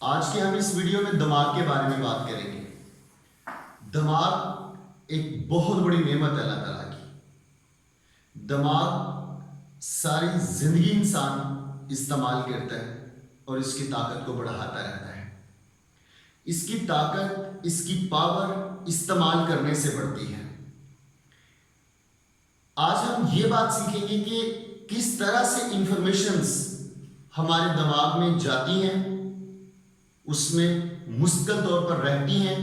آج کے ہم اس ویڈیو میں دماغ کے بارے میں بات کریں گے۔ دماغ ایک بہت بڑی نعمت ہے اللہ تعالیٰ کی۔ دماغ ساری زندگی انسان استعمال کرتا ہے اور اس کی طاقت کو بڑھاتا رہتا ہے۔ اس کی طاقت، اس کی پاور استعمال کرنے سے بڑھتی ہے۔ آج ہم یہ بات سیکھیں گے کہ کس طرح سے انفارمیشنز ہمارے دماغ میں جاتی ہیں، اس میں مستقل طور پر رہتی ہیں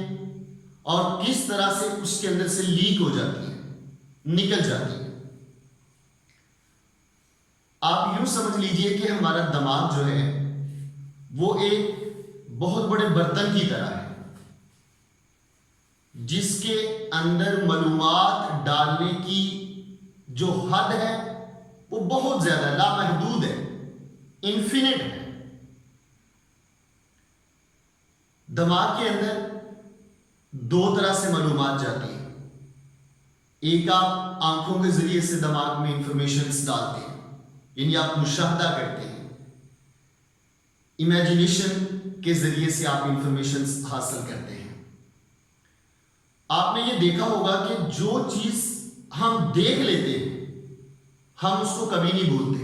اور کس طرح سے اس کے اندر سے لیک ہو جاتی ہیں، نکل جاتی ہیں۔ آپ یوں سمجھ لیجئے کہ ہمارا دماغ جو ہے وہ ایک بہت بڑے برتن کی طرح ہے، جس کے اندر معلومات ڈالنے کی جو حد ہے وہ بہت زیادہ لامحدود ہے، انفینٹ ہے۔ دماغ کے اندر دو طرح سے معلومات جاتی ہیں۔ ایک، آپ آنکھوں کے ذریعے سے دماغ میں انفارمیشنز ڈالتے ہیں، یعنی آپ مشاہدہ کرتے ہیں۔ امیجنیشن کے ذریعے سے آپ انفارمیشنز حاصل کرتے ہیں۔ آپ نے یہ دیکھا ہوگا کہ جو چیز ہم دیکھ لیتے ہیں ہم اس کو کبھی نہیں بھولتے،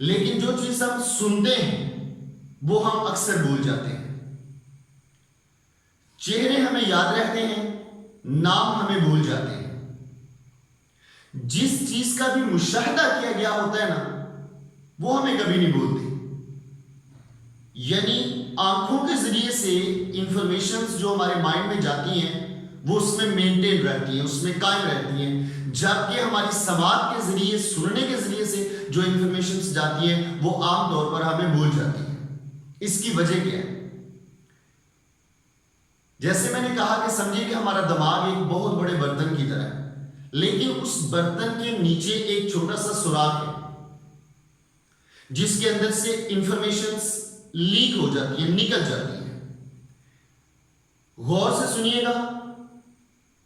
لیکن جو چیز ہم سنتے ہیں وہ ہم اکثر بھول جاتے ہیں۔ چہرے ہمیں یاد رہتے ہیں، نام ہمیں بھول جاتے ہیں۔ جس چیز کا بھی مشاہدہ کیا گیا ہوتا ہے نا، وہ ہمیں کبھی نہیں بھولتے۔ یعنی آنکھوں کے ذریعے سے انفارمیشنز جو ہمارے مائنڈ میں جاتی ہیں وہ اس میں مینٹین رہتی ہیں، اس میں قائم رہتی ہیں، جبکہ ہماری سماعت کے ذریعے، سننے کے ذریعے سے جو انفارمیشنز جاتی ہیں وہ عام طور پر ہمیں بھول جاتی ہیں۔ اس کی وجہ کیا ہے؟ جیسے میں نے کہا کہ سمجھیے کہ ہمارا دماغ ایک بہت بڑے برتن کی طرح ہے، لیکن اس برتن کے نیچے ایک چھوٹا سا سوراخ ہے جس کے اندر سے انفارمیشنز لیک ہو جاتی ہیں، نکل جاتی ہیں۔ غور سے سنیے گا،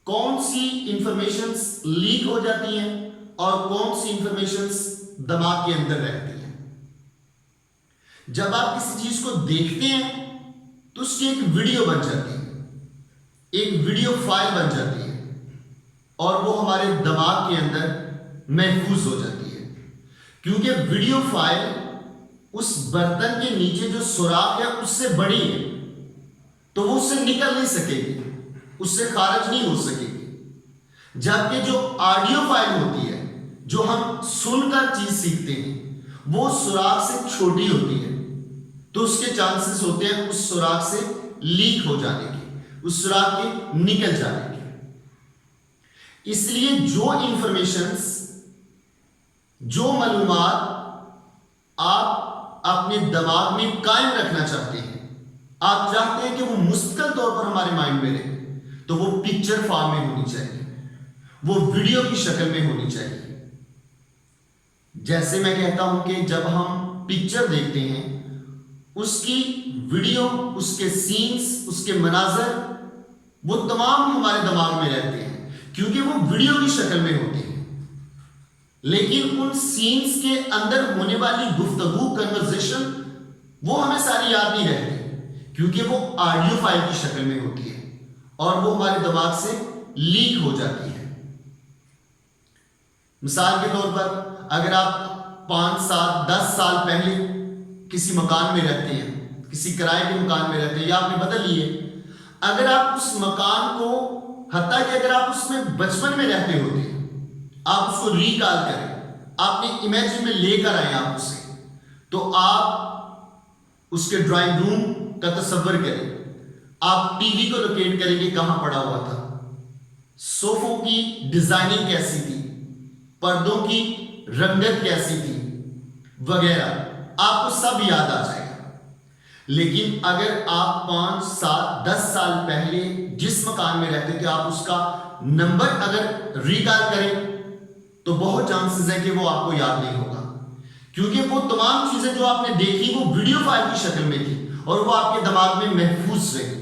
کون سی انفارمیشنز لیک ہو جاتی ہیں اور کون سی انفارمیشنز دماغ کے اندر رہتی ہیں۔ جب آپ کسی چیز کو دیکھتے ہیں تو اس کی ایک ویڈیو بن جاتی ہے، ایک ویڈیو فائل بن جاتی ہے اور وہ ہمارے دماغ کے اندر محفوظ ہو جاتی ہے، کیونکہ ویڈیو فائل اس برتن کے نیچے جو سوراخ ہے اس سے بڑی ہے، تو وہ اس سے نکل نہیں سکے گی، اس سے خارج نہیں ہو سکے گی۔ جبکہ جو آڈیو فائل ہوتی ہے، جو ہم سن کر چیز سیکھتے ہیں، وہ سوراخ سے چھوٹی ہوتی ہے، تو اس کے چانسز ہوتے ہیں اس سوراخ سے لیک ہو جانے کے، اس سوراخ کے نکل جانے کے۔ اس لیے جو انفارمیشنز، جو معلومات آپ اپنے دماغ میں قائم رکھنا چاہتے ہیں، آپ چاہتے ہیں کہ وہ مستقل طور پر ہمارے مائنڈ میں رہے، تو وہ پکچر فارم میں ہونی چاہیے، وہ ویڈیو کی شکل میں ہونی چاہیے۔ جیسے میں کہتا ہوں کہ جب ہم پکچر دیکھتے ہیں، اس کی ویڈیو، اس کے سینز، اس کے مناظر، وہ تمام ہمارے دماغ میں رہتے ہیں کیونکہ وہ ویڈیو کی شکل میں ہوتے ہیں، لیکن ان سینز کے اندر ہونے والی گفتگو، کنورزیشن، وہ ہمیں ساری یاد نہیں رہتی کیونکہ وہ آڈیو فائل کی شکل میں ہوتی ہے اور وہ ہمارے دماغ سے لیک ہو جاتی ہے۔ مثال کے طور پر اگر آپ 5 سال 10 سال پہلے کسی مکان میں رہتے ہیں، کسی کرائے کے مکان میں رہتے ہیں یا آپ نے بدل لیے، اگر آپ اس مکان کو، حتیٰ کہ اگر آپ اس میں بچپن میں رہتے ہوتے ہیں، آپ اس کو ریکال کریں، آپ نے امیجن میں لے کر آئیں آپ اسے، تو آپ اس کے ڈرائنگ روم کا تصور کریں، آپ ٹی وی کو لوکیٹ کریں گے کہاں پڑا ہوا تھا، صوفوں کی ڈیزائننگ کیسی تھی، پردوں کی رنگت کیسی تھی وغیرہ، آپ کو سب یاد آ جائے گا۔ لیکن اگر آپ 5 7 10 سال پہلے جس مکان میں رہتے تھے، آپ اس کا نمبر اگر ریکال کریں تو بہت چانسز ہے کہ وہ آپ کو یاد نہیں ہوگا، کیونکہ وہ تمام چیزیں جو آپ نے دیکھی وہ ویڈیو فائل کی شکل میں تھی اور وہ آپ کے دماغ میں محفوظ رہی،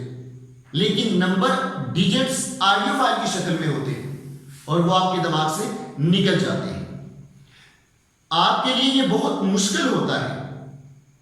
لیکن نمبر، ڈیجٹس آڈیو فائل کی شکل میں ہوتے ہیں اور وہ آپ کے دماغ سے نکل جاتے ہیں۔ آپ کے لیے یہ بہت مشکل ہوتا ہے،